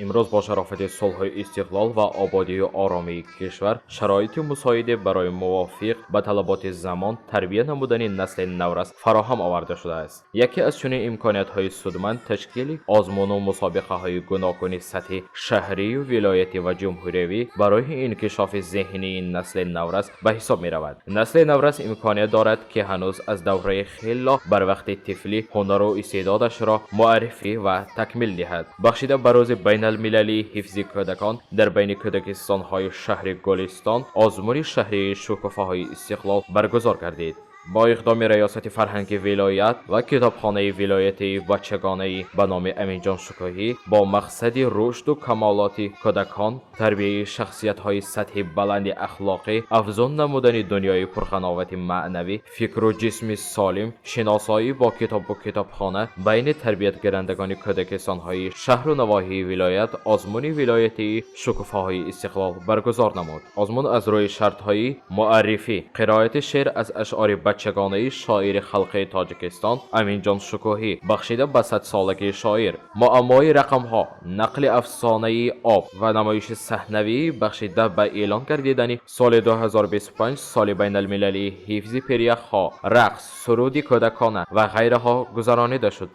امروز با شرافت صلح استقلال و آبادی و آرامی کشور شرایط مساعد برای موافق به طلبات زمان تربیت نمودن نسل نورس فراهم آورده شده است. یکی از چنین امکانات های سودمند تشکیل آزمون و مسابقه های گوناگون سطح شهری و ولایتی و جمهوری برای انکشاف ذهنی این نسل نورس به حساب می رود. نسل نورس امکانیت دارد که هنوز از دوره خیلی بر وقت طفلی هنر و استعدادش را معرفی و تکمیل دهد. بخشیده بر روز بین المللی حفظ کودکان در بین کودکستان‌های شهر گلستان آزمون شهری شکوفه‌های استقلال برگزار گردید. با اقدام ریاست فرهنگ ولایت و کتابخانه ولایتی بچگانه به نام امینجان شکوهی با مقصد رشد و کمالات کودکان، تربیت شخصیت‌های سطح بلند اخلاقی، افزون نمودن دنیای پرخناوت معنوی، فکر و جسم سالم، شناسایی با کتاب و کتابخانه بین تربیت گرندگان کودکستان‌های شهر و نواحی ولایت آزمون ولایتی شکوفه‌های استقلال برگزار نمود. آزمون از روی شرط‌های معرفی، قرائت شعر از اشعار بچگانه شاعر خلق تاجیکستان امینجان شکوهی بخشیده به 100 سالگی شاعر، معمای رقم‌ها، نقل افسانه آب و نمایش صحنوی بخشیده به اعلان گردیدن سال 2025 سال بین المللی حفظ پریخ‌ها، رقص، سرود کودکانه و غیرها گذرانیده شد.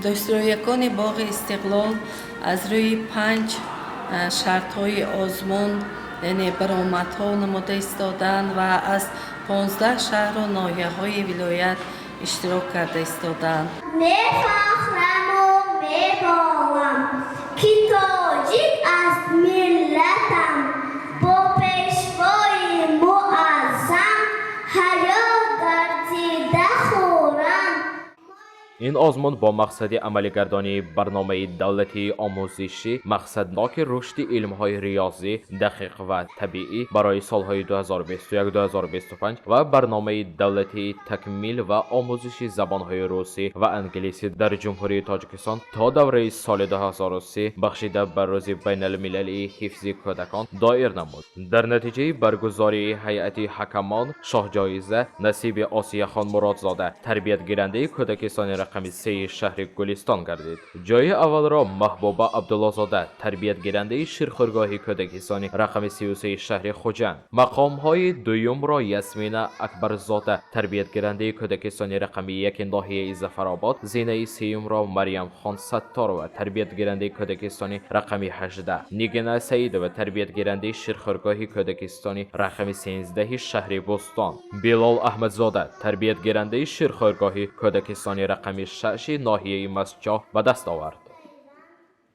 دستوریکان باغ استقلال از روی 5 شرط‌های آزمون یعنی برآمدها نموده ایستادند و از 15 شهر و ناحیه‌های ولایت اشتراک کرده ایستادند. می‌فخرم و می‌بالم که تاجیک از ملتم، با پیشوای معظم حیات در دیده خورم. این آزمون با مقصد عملی گردانی برنامه دولتی آموزشی مقصدناک رشد علم‌های ریاضی دقیق و طبیعی برای سالهای 2021-2025 و برنامه دولتی تکمیل و آموزش زبان‌های روسی و انگلیسی در جمهوری تاجیکستان تا دوره سال 2030 بخشیده بر روز بین المللی حفظ کودکان دایر نمود. در نتیجه برگزاری هیئت حکمان شاه جایزه نصیب آسیه خان مرادزاده تربیت گیرنده کودکستان رقم 3 شهر گلستان گردید. جای اول را محبوبه عبدالله زاده تربیت گیرنده شیرخوارگاه کودکستان رقم 33 شهر خوجند، مقام های دوم را یاسمین اکبرزاده تربیت گیرنده کودکستان رقم 1 ناحیه ظفرآباد، زینه سیوم را مریم خان ستارова تربیت گیرنده کودکستان رقم 18، نیگینا سعیدova تربیت گیرنده شیرخوارگاه کودکستان رقم 13 شهر بوستان، بلال احمدزاده تربیت گیرنده شیرخوارگاه کودکستان رقم 6 ناحیه مسجد به دست آورد.